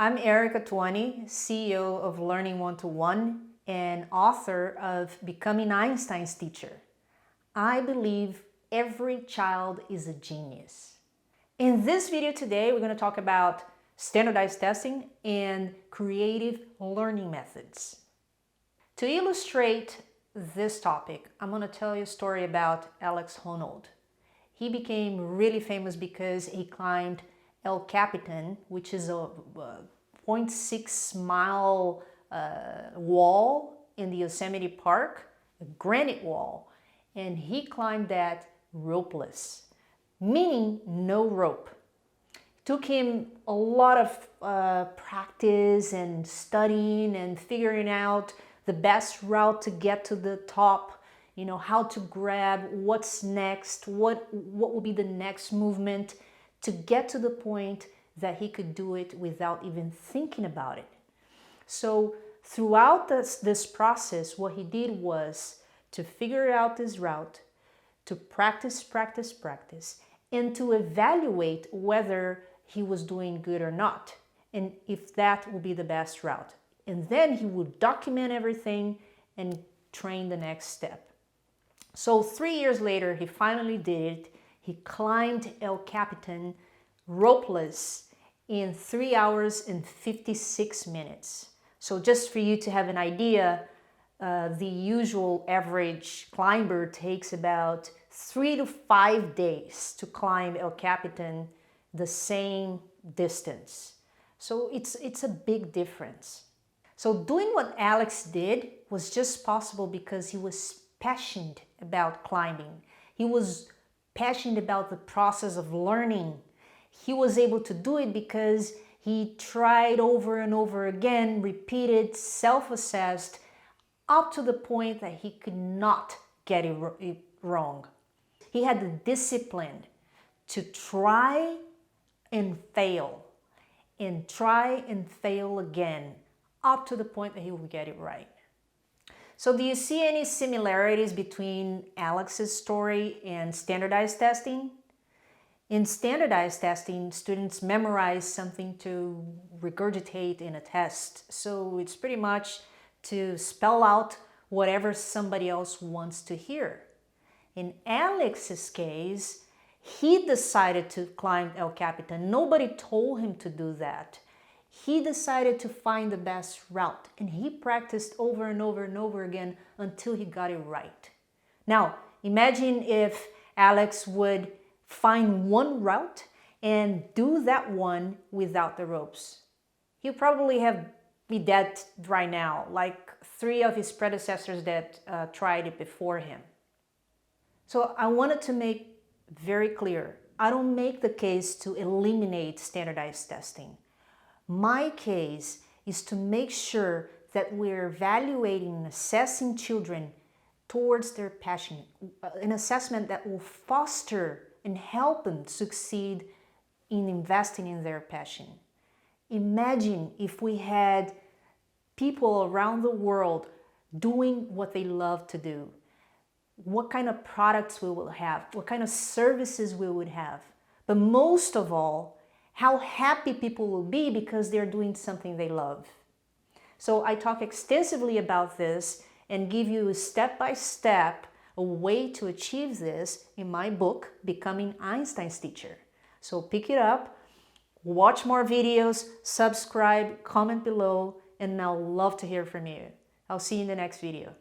I'm Erika Twani, CEO of Learning One-to-One and author of Becoming Einstein's Teacher. I believe every child is a genius. In this video today, we're going to talk about standardized testing and creative learning methods. To illustrate this topic, I'm going to tell you a story about Alex Honnold. He became really famous because he climbed El Capitan, which is a 0.6 mile wall in the Yosemite Park, a granite wall, and he climbed that ropeless, meaning no rope. It took him a lot of practice and studying and figuring out the best route to get to the top, how to grab, what's next, what will be the next movement, to get to the point that he could do it without even thinking about it. So throughout this process, what he did was to figure out this route, to practice, and to evaluate whether he was doing good or not, and if that will be the best route. And then he would document everything and train the next step. So 3 years later, he finally did it. He climbed El Capitan ropeless in 3 hours and 56 minutes. So just for you to have an idea, the usual average climber takes about 3 to 5 days to climb El Capitan the same distance. So it's a big difference. So doing what Alex did was just possible because he was passionate about climbing. He was passionate about the process of learning. He was able to do it because he tried over and over again, repeated, self-assessed, up to the point that he could not get it wrong. He had the discipline to try and fail, and try and fail again, up to the point that he would get it right. So do you see any similarities between Alex's story and standardized testing? In standardized testing, students memorize something to regurgitate in a test. So it's pretty much to spell out whatever somebody else wants to hear. In Alex's case, he decided to climb El Capitan. Nobody told him to do that. He decided to find the best route, and he practiced over and over and over again until he got it right. Now, imagine if Alex would find one route and do that one without the ropes. He'll probably be dead right now, like 3 of his predecessors that tried it before him. So I wanted to make very clear, I don't make the case to eliminate standardized testing. My case is to make sure that we're evaluating and assessing children towards their passion, an assessment that will foster and help them succeed in investing in their passion. Imagine if we had people around the world doing what they love to do, what kind of products we will have, what kind of services we would have, but most of all, how happy people will be because they're doing something they love. So I talk extensively about this and give you step-by-step a way to achieve this in my book, Becoming Einstein's Teacher. So pick it up, watch more videos, subscribe, comment below, and I'll love to hear from you. I'll see you in the next video.